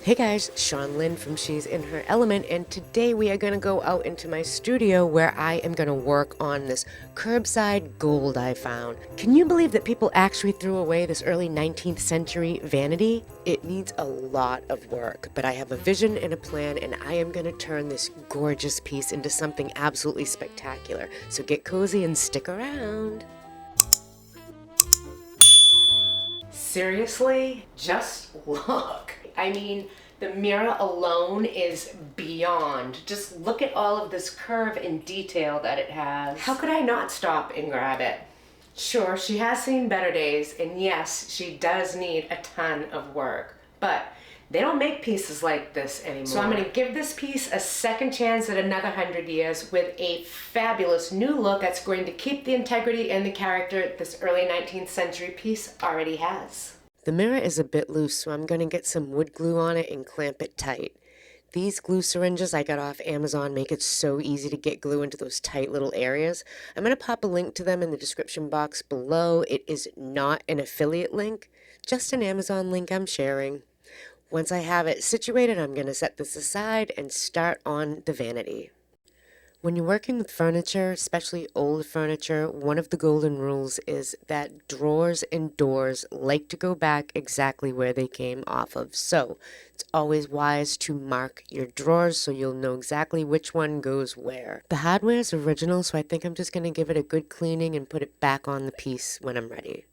Hey guys, Shawn from She's in Her Element, and today we are going to go out into my studio where I am going to work on this curbside gold I found. Can you believe that people actually threw away this early 19th century vanity? It needs a lot of work, but I have a vision and a plan, and I am going to turn this gorgeous piece into something absolutely spectacular. So get cozy and stick around. Seriously? Just look. I mean, the mirror alone is beyond. Just look at all of this curve and detail that it has. How could I not stop and grab it? Sure, she has seen better days, and yes, she does need a ton of work, but they don't make pieces like this anymore. So I'm gonna give this piece a second chance at another 100 years with a fabulous new look that's going to keep the integrity and the character this early 19th century piece already has. The mirror is a bit loose, so I'm going to get some wood glue on it and clamp it tight. These glue syringes I got off Amazon make it so easy to get glue into those tight little areas. I'm going to pop a link to them in the description box below. It is not an affiliate link, just an Amazon link I'm sharing. Once I have it situated, I'm going to set this aside and start on the vanity. When you're working with furniture, especially old furniture, one of the golden rules is that drawers and doors like to go back exactly where they came off of. So it's always wise to mark your drawers so you'll know exactly which one goes where. The hardware is original, so I think I'm just going to give it a good cleaning and put it back on the piece when I'm ready.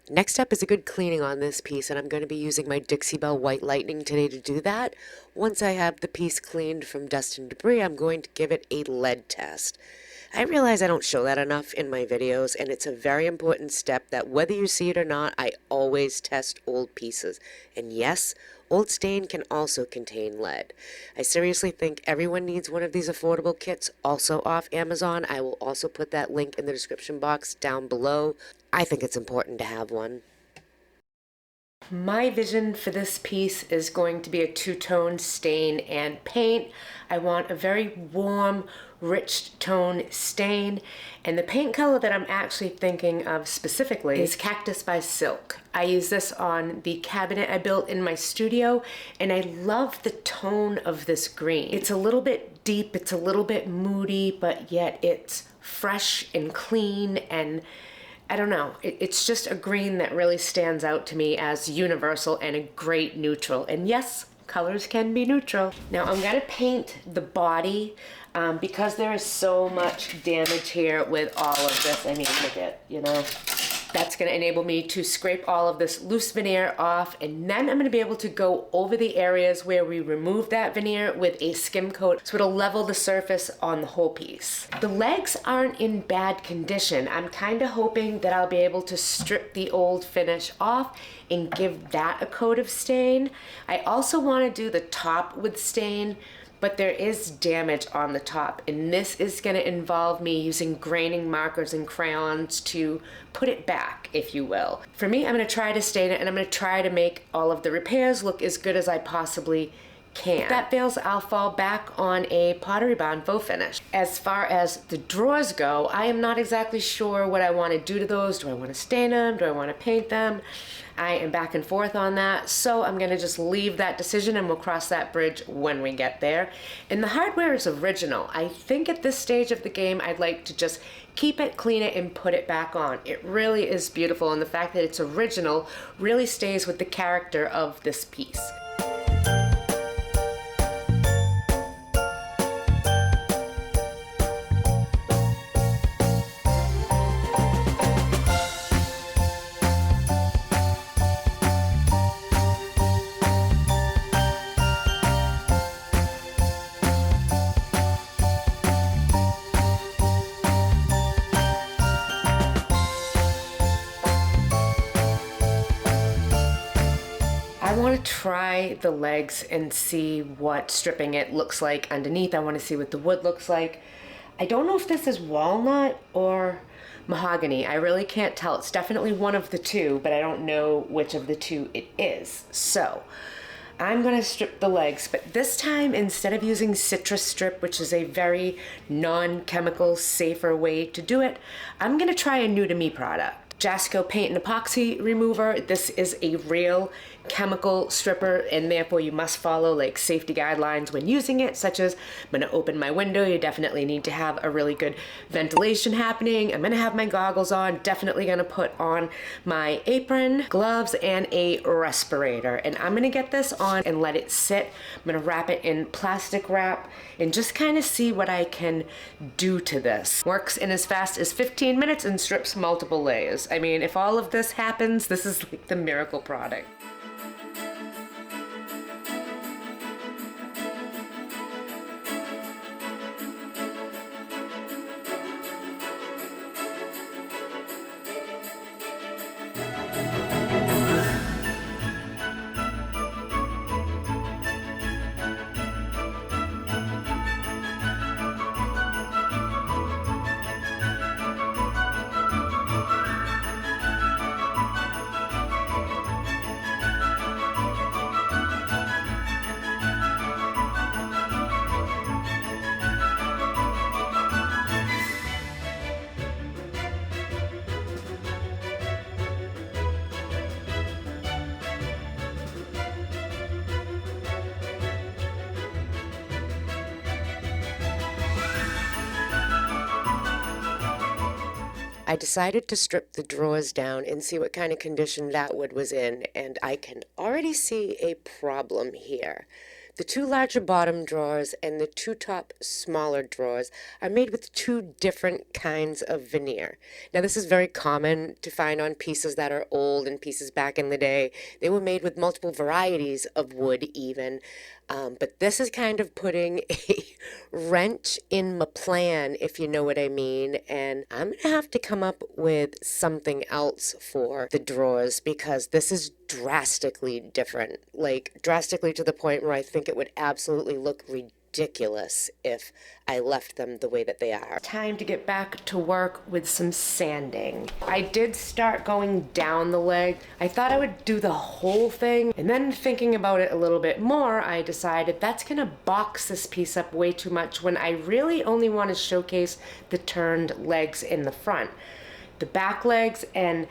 Next up is a good cleaning on this piece, and I'm going to be using my Dixie Belle White Lightning today to do that. Once I have the piece cleaned from dust and debris, I'm going to give it a lead test. I realize I don't show that enough in my videos, and it's a very important step that whether you see it or not, I always test old pieces. And yes, old stain can also contain lead. I seriously think everyone needs one of these affordable kits, also off Amazon. I will also put that link in the description box down below. I think it's important to have one. My vision for this piece is going to be a two-tone stain and paint. I want a very warm, rich tone stain, and the paint color that I'm actually thinking of specifically is Cactus by Silk. I use this on the cabinet I built in my studio, and I love the tone of this green. It's a little bit deep, it's a little bit moody, but yet it's fresh and clean, and I don't know, it's just a green that really stands out to me as universal and a great neutral. And yes, colors can be neutral. Now I'm gonna paint the body because there is so much damage here with all of this. I mean, look at, that's gonna enable me to scrape all of this loose veneer off, and then I'm gonna be able to go over the areas where we removed that veneer with a skim coat, so it'll level the surface on the whole piece. The legs aren't in bad condition. I'm kinda hoping that I'll be able to strip the old finish off and give that a coat of stain. I also wanna do the top with stain, but there is damage on the top, and this is going to involve me using graining markers and crayons to put it back, if you will. For me, I'm going to try to stain it, and I'm going to try to make all of the repairs look as good as I possibly can. If that fails, I'll fall back on a Pottery Barn faux finish. As far as the drawers go, I am not exactly sure what I want to do to those. Do I want to stain them? Do I want to paint them? I am back and forth on that, so I'm going to just leave that decision and we'll cross that bridge when we get there. And the hardware is original. I think at this stage of the game, I'd like to just keep it, clean it, and put it back on. It really is beautiful, and the fact that it's original really stays with the character of this piece. I want to try the legs and see what stripping it looks like underneath. I want to see what the wood looks like. I don't know if this is walnut or mahogany. I really can't tell. It's definitely one of the two, but I don't know which of the two it is. So I'm going to strip the legs, but this time, instead of using citrus strip, which is a very non-chemical, safer way to do it, I'm going to try a new to me product. Jasco paint and epoxy remover. This is a real chemical stripper, and therefore you must follow like safety guidelines when using it, such as I'm gonna open my window, you definitely need to have a really good ventilation happening. I'm gonna have my goggles on, definitely gonna put on my apron, gloves, and a respirator. And I'm gonna get this on and let it sit. I'm gonna wrap it in plastic wrap and just kind of see what I can do to this. Works in as fast as 15 minutes and strips multiple layers. I mean, if all of this happens, this is like the miracle product. I decided to strip the drawers down and see what kind of condition that wood was in, and I can already see a problem here. The two larger bottom drawers and the two top smaller drawers are made with two different kinds of veneer. Now, this is very common to find on pieces that are old and pieces back in the day. They were made with multiple varieties of wood even. But this is kind of putting a wrench in my plan, if you know what I mean. And I'm going to have to come up with something else for the drawers because this is drastically different. Like, drastically to the point where I think it would absolutely look ridiculous if I left them the way that they are. Time to get back to work with some sanding. I did start going down the leg. I thought I would do the whole thing, and then thinking about it a little bit more, I decided that's gonna box this piece up way too much when I really only want to showcase the turned legs in the front. The back legs and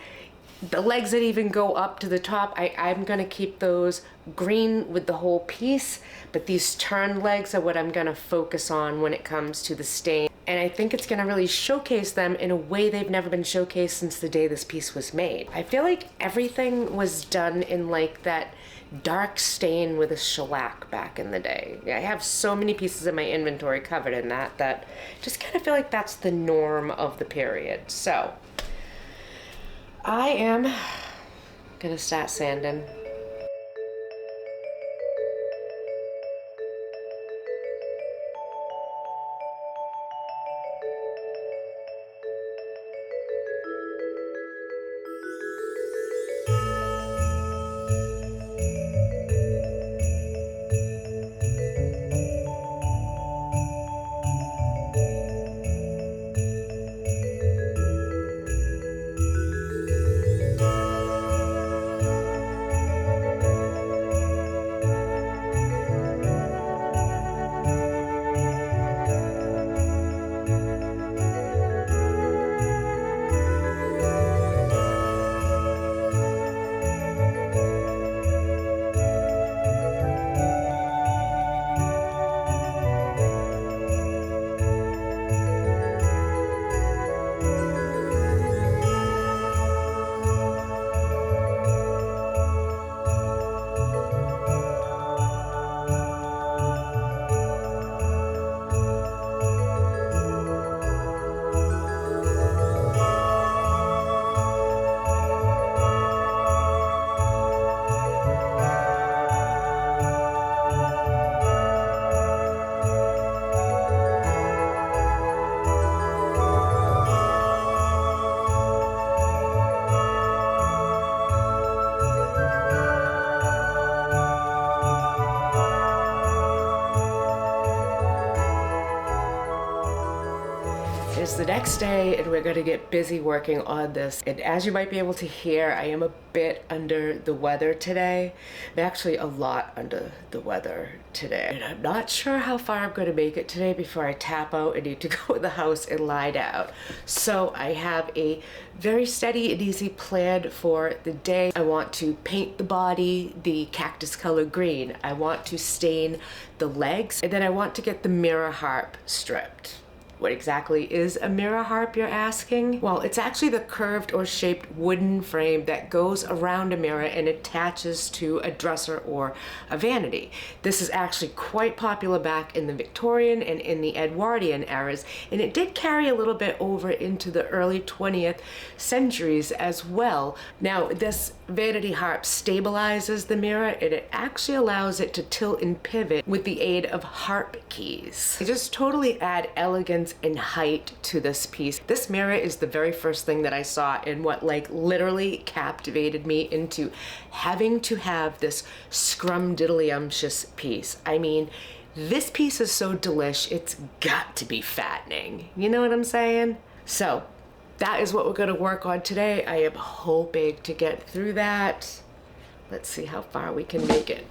the legs that even go up to the top, I'm gonna keep those green with the whole piece, but these turned legs are what I'm gonna focus on when it comes to the stain. And I think it's gonna really showcase them in a way they've never been showcased since the day this piece was made. I feel like everything was done in like that dark stain with a shellac back in the day. I have so many pieces in my inventory covered in that just kind of feel like that's the norm of the period. So I am gonna start sanding. It's the next day and we're gonna get busy working on this. And as you might be able to hear, I am a bit under the weather today. I'm actually a lot under the weather today. And I'm not sure how far I'm gonna make it today before I tap out and need to go in the house and lie down. So I have a very steady and easy plan for the day. I want to paint the body the cactus color green. I want to stain the legs, and then I want to get the mirror harp stripped. What exactly is a mirror harp, you're asking? Well, it's actually the curved or shaped wooden frame that goes around a mirror and attaches to a dresser or a vanity. This is actually quite popular back in the Victorian and in the Edwardian eras, and it did carry a little bit over into the early 20th centuries as well. Now, this vanity harp stabilizes the mirror, and it actually allows it to tilt and pivot with the aid of harp keys. They just totally add elegance and height to this piece. This mirror is the very first thing that I saw and what literally captivated me into having to have this scrumdiddlyumptious piece. I mean, this piece is so delish, it's got to be fattening. You know what I'm saying? So that is what we're gonna work on today. I am hoping to get through that. Let's see how far we can make it.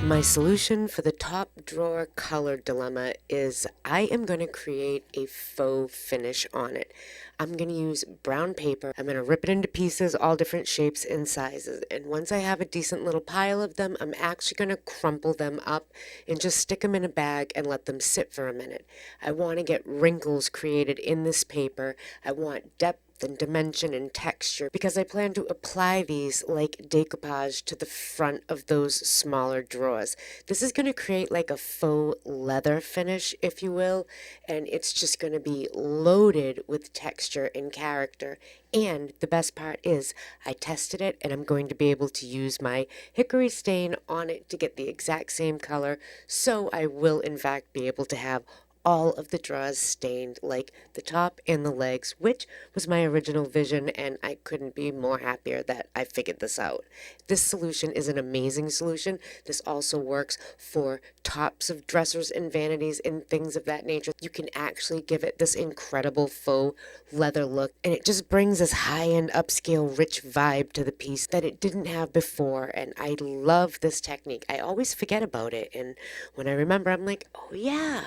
My solution for the top drawer color dilemma is I am going to create a faux finish on it. I'm going to use brown paper. I'm going to rip it into pieces, all different shapes and sizes. And once I have a decent little pile of them, I'm actually going to crumple them up and just stick them in a bag and let them sit for a minute. I want to get wrinkles created in this paper. I want depth and dimension and texture because I plan to apply these like decoupage to the front of those smaller drawers. This is going to create like a faux leather finish, if you will, and it's just going to be loaded with texture and character. And the best part is I tested it and I'm going to be able to use my hickory stain on it to get the exact same color, so I will in fact be able to have all of the drawers stained, like the top and the legs, which was my original vision, and I couldn't be more happier that I figured this out. This solution is an amazing solution. This also works for tops of dressers and vanities and things of that nature. You can actually give it this incredible faux leather look, and it just brings this high-end, upscale, rich vibe to the piece that it didn't have before, and I love this technique. I always forget about it, and when I remember, I'm like, oh yeah,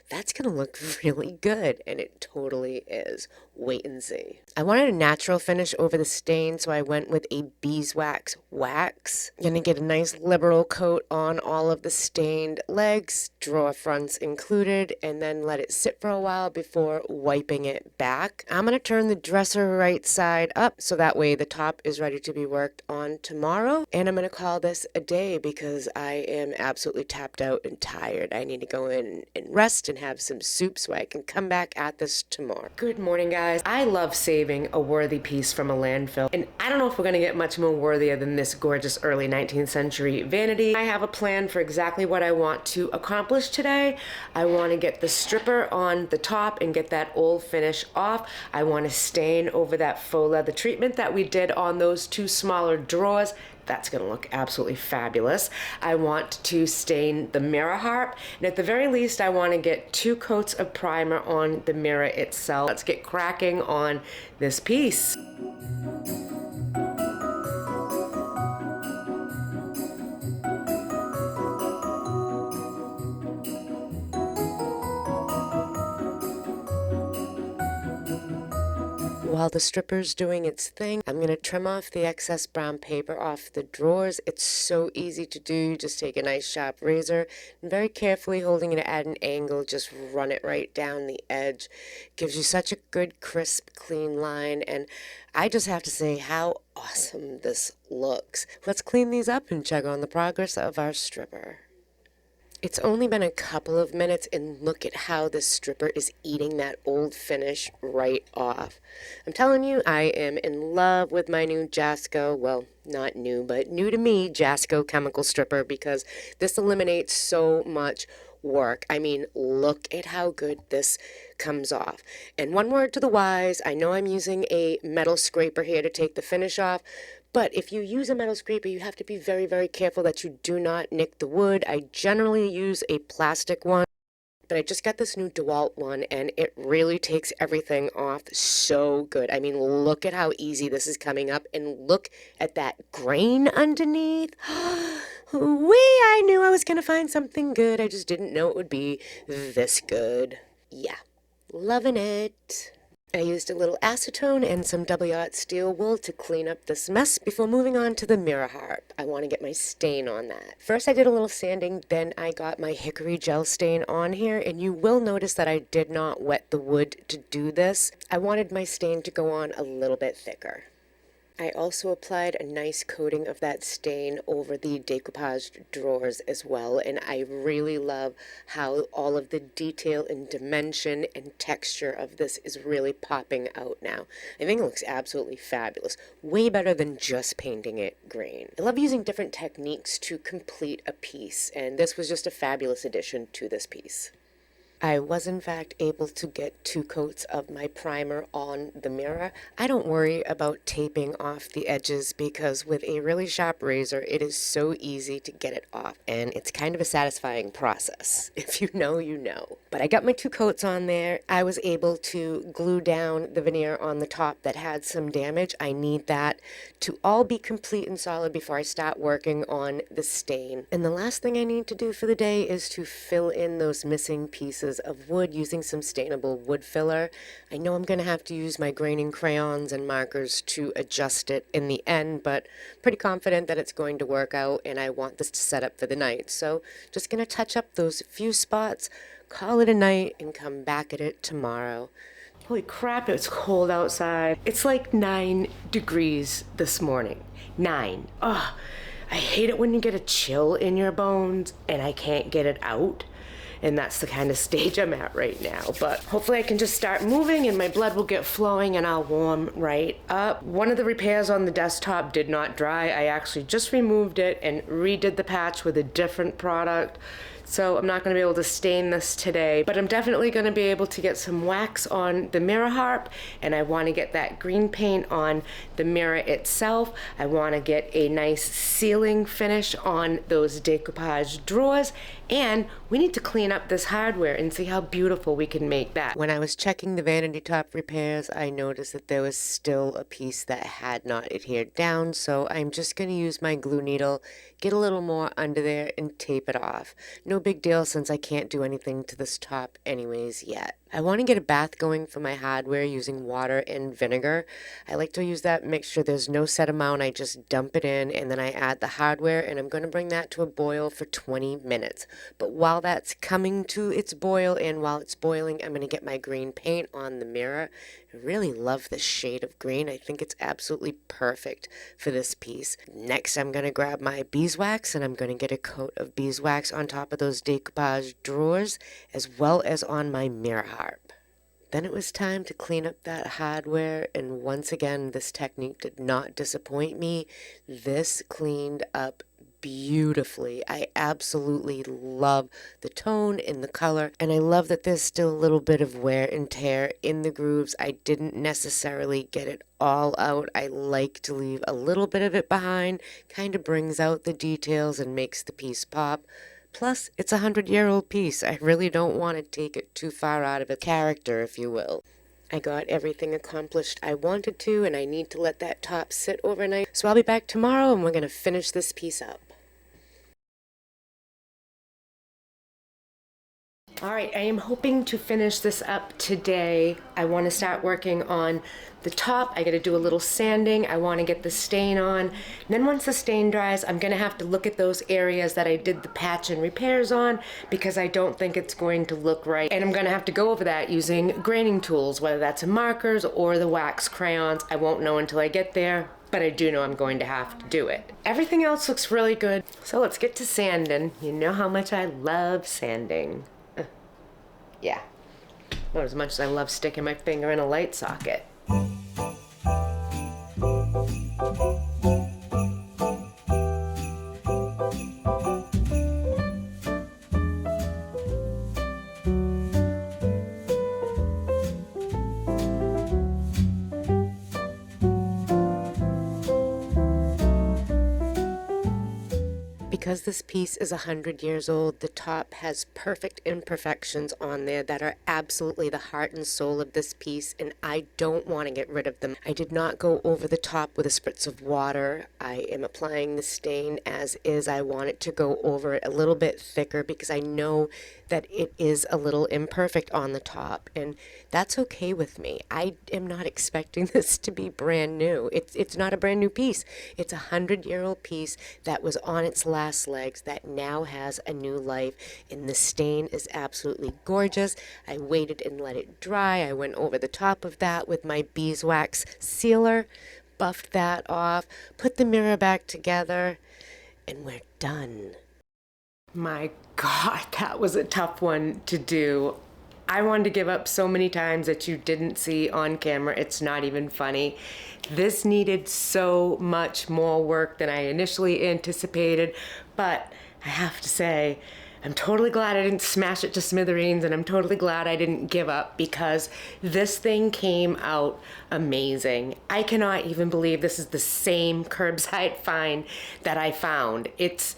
that's gonna look really good, and it totally is. Wait and see. I wanted a natural finish over the stain, so I went with a beeswax wax. Gonna get a nice liberal coat on all of the stained legs, drawer fronts included, and then let it sit for a while before wiping it back. I'm gonna turn the dresser right side up so that way the top is ready to be worked on tomorrow, and I'm gonna call this a day because I am absolutely tapped out and tired. I need to go in and rest and have have some soup so I can come back at this tomorrow. Good morning, guys. I love saving a worthy piece from a landfill, and I don't know if we're gonna get much more worthier than this gorgeous early 19th century vanity. I have a plan for exactly what I want to accomplish today. I want to get the stripper on the top and get that old finish off. I want to stain over that faux leather treatment that we did on those two smaller drawers. That's gonna look absolutely fabulous. I want to stain the mirror harp, and at the very least I want to get 2 coats of primer on the mirror itself. Let's get cracking on this piece. While the stripper's doing its thing, I'm going to trim off the excess brown paper off the drawers. It's so easy to do. Just take a nice sharp razor and very carefully holding it at an angle, just run it right down the edge. Gives you such a good, crisp, clean line, and I just have to say how awesome this looks. Let's clean these up and check on the progress of our stripper. It's only been a couple of minutes, and look at how this stripper is eating that old finish right off. I'm telling you, I am in love with my new Jasco, well, not new, but new to me, Jasco chemical stripper, because this eliminates so much work. I mean, look at how good this comes off. And one word to the wise, I know I'm using a metal scraper here to take the finish off, but if you use a metal scraper, you have to be very, very careful that you do not nick the wood. I generally use a plastic one, but I just got this new DeWalt one, and it really takes everything off so good. I mean, look at how easy this is coming up, and look at that grain underneath. I knew I was going to find something good. I just didn't know it would be this good. Yeah, loving it. I used a little acetone and some double-aught steel wool to clean up this mess before moving on to the mirror harp. I want to get my stain on that. First I did a little sanding, then I got my hickory gel stain on here, and you will notice that I did not wet the wood to do this. I wanted my stain to go on a little bit thicker. I also applied a nice coating of that stain over the decoupaged drawers as well, and I really love how all of the detail and dimension and texture of this is really popping out now. I think it looks absolutely fabulous, way better than just painting it green. I love using different techniques to complete a piece, and this was just a fabulous addition to this piece. I was in fact able to get 2 coats of my primer on the mirror. I don't worry about taping off the edges because with a really sharp razor it is so easy to get it off, and it's kind of a satisfying process. If you know, you know. But I got my 2 coats on there. I was able to glue down the veneer on the top that had some damage. I need that to all be complete and solid before I start working on the stain. And the last thing I need to do for the day is to fill in those missing pieces of wood using some stainable wood filler. I know I'm going to have to use my graining crayons and markers to adjust it in the end, but pretty confident that it's going to work out, and I want this to set up for the night. So just going to touch up those few spots, call it a night, and come back at it tomorrow. Holy crap, it's cold outside. It's like 9 degrees this morning. 9. Ugh, I hate it when you get a chill in your bones and I can't get it out. And that's the kind of stage I'm at right now. But hopefully I can just start moving and my blood will get flowing and I'll warm right up. One of the repairs on the desktop did not dry. I actually just removed it and redid the patch with a different product. So I'm not going to be able to stain this today, but I'm definitely going to be able to get some wax on the mirror harp, and I want to get that green paint on the mirror itself. I want to get a nice sealing finish on those decoupage drawers, and we need to clean up this hardware and see how beautiful we can make that. When I was checking the vanity top repairs, I noticed that there was still a piece that had not adhered down, so I'm just going to use my glue needle, get a little more under there, and tape it off. No big deal since I can't do anything to this top anyways yet. I want to get a bath going for my hardware using water and vinegar. I like to use that mixture. There's no set amount. I just dump it in and then I add the hardware, and I'm going to bring that to a boil for 20 minutes. But while that's coming coming to its boil, and while it's boiling, I'm going to get my green paint on the mirror. I really love this shade of green. I think it's absolutely perfect for this piece. Next, I'm going to grab my beeswax, and I'm going to get a coat of beeswax on top of those decoupage drawers, as well as on my mirror harp. Then it was time to clean up that hardware, and once again, this technique did not disappoint me. This cleaned up beautifully. I absolutely love the tone and the color, and I love that there's still a little bit of wear and tear in the grooves. I didn't necessarily get it all out. I like to leave a little bit of it behind, kind of brings out the details and makes the piece pop. Plus, it's a 100-year-old piece. I really don't want to take it too far out of its character, if you will. I got everything accomplished I wanted to, and I need to let that top sit overnight. So I'll be back tomorrow, and we're going to finish this piece up. All right, I am hoping to finish this up today. I want to start working on the top. I got to do a little sanding. I want to get the stain on. And then once the stain dries, I'm going to have to look at those areas that I did the patch and repairs on, because I don't think it's going to look right. And I'm going to have to go over that using graining tools, whether that's markers or the wax crayons. I won't know until I get there, but I do know I'm going to have to do it. Everything else looks really good. So let's get to sanding. You know how much I love sanding. Yeah, not as much as I love sticking my finger in a light socket. Because this piece is 100 years old, the top has perfect imperfections on there that are absolutely the heart and soul of this piece, and I don't want to get rid of them. I did not go over the top with a spritz of water. I am applying the stain as is. I want it to go over it a little bit thicker because I know that it is a little imperfect on the top, and that's okay with me. I am not expecting this to be brand new. It's not a brand new piece. It's a 100-year-old piece that was on its last legs that now has a new life, and the stain is absolutely gorgeous. I waited and let it dry. I went over the top of that with my beeswax sealer, buffed that off, put the mirror back together, and we're done. My God, that was a tough one to do. I wanted to give up so many times that you didn't see on camera. It's not even funny. This needed so much more work than I initially anticipated, but I have to say, I'm totally glad I didn't smash it to smithereens, and I'm totally glad I didn't give up, because this thing came out amazing. I cannot even believe this is the same curbside find that I found. It's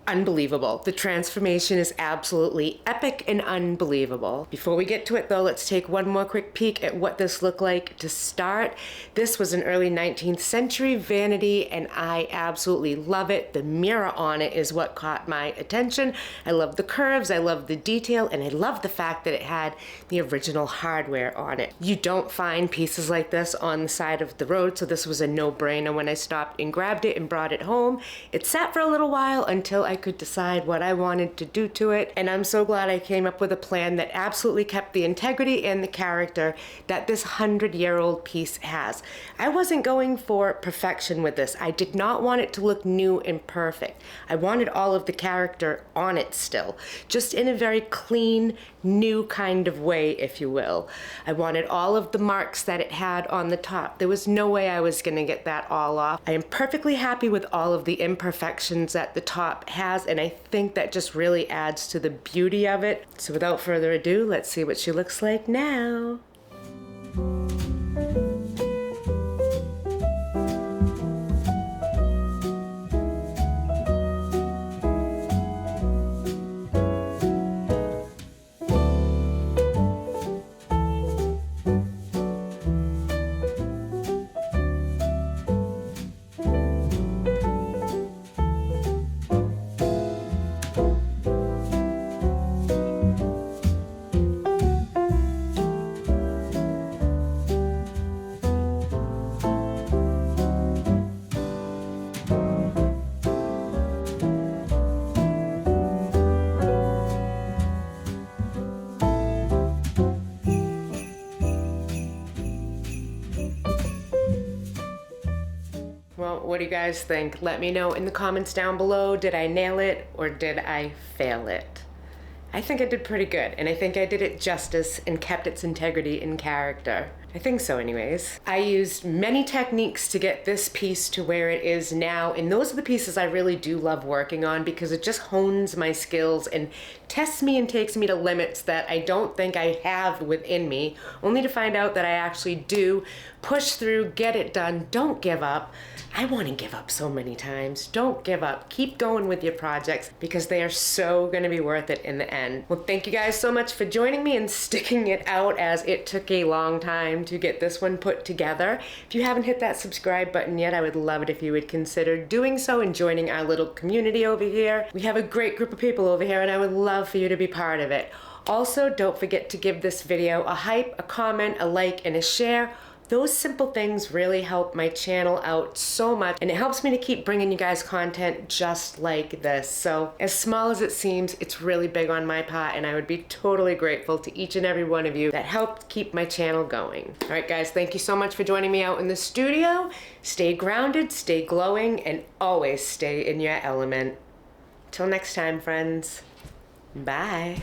unbelievable. The transformation is absolutely epic and unbelievable. Before we get to it though, let's take one more quick peek at what this looked like to start. This was an early 19th century vanity, and I absolutely love it. The mirror on it is what caught my attention. I love the curves, I love the detail, and I love the fact that it had the original hardware on it. You don't find pieces like this on the side of the road, so this was a no-brainer when I stopped and grabbed it and brought it home. It sat for a little while until I could decide what I wanted to do to it, and I'm so glad I came up with a plan that absolutely kept the integrity and the character that this 100-year-old piece has. I wasn't going for perfection with this. I did not want it to look new and perfect. I wanted all of the character on it still, just in a very clean, new kind of way, if you will. I wanted all of the marks that it had on the top. There was no way I was going to get that all off. I am perfectly happy with all of the imperfections that the top has, and I think that just really adds to the beauty of it. So without further ado, let's see what she looks like now. do you guys think? Let me know in the comments down below. Did I nail it or did I fail it? I think I did pretty good, and I think I did it justice and kept its integrity and character. I think so anyways. I used many techniques to get this piece to where it is now, and those are the pieces I really do love working on because it just hones my skills and tests me and takes me to limits that I don't think I have within me, only to find out that I actually do. Push through, get it done, don't give up. I want to give up so many times. Don't give up. Keep going with your projects because they are so going to be worth it in the end. Well, thank you guys so much for joining me and sticking it out as it took a long time to get this one put together. If you haven't hit that subscribe button yet, I would love it if you would consider doing so and joining our little community over here. We have a great group of people over here and I would love for you to be part of it. Also, don't forget to give this video a hype, a comment, a like, and a share. Those simple things really help my channel out so much, and it helps me to keep bringing you guys content just like this. So as small as it seems, it's really big on my part, and I would be totally grateful to each and every one of you that helped keep my channel going. All right, guys, thank you so much for joining me out in the studio. Stay grounded, stay glowing, and always stay in your element. Till next time, friends. Bye.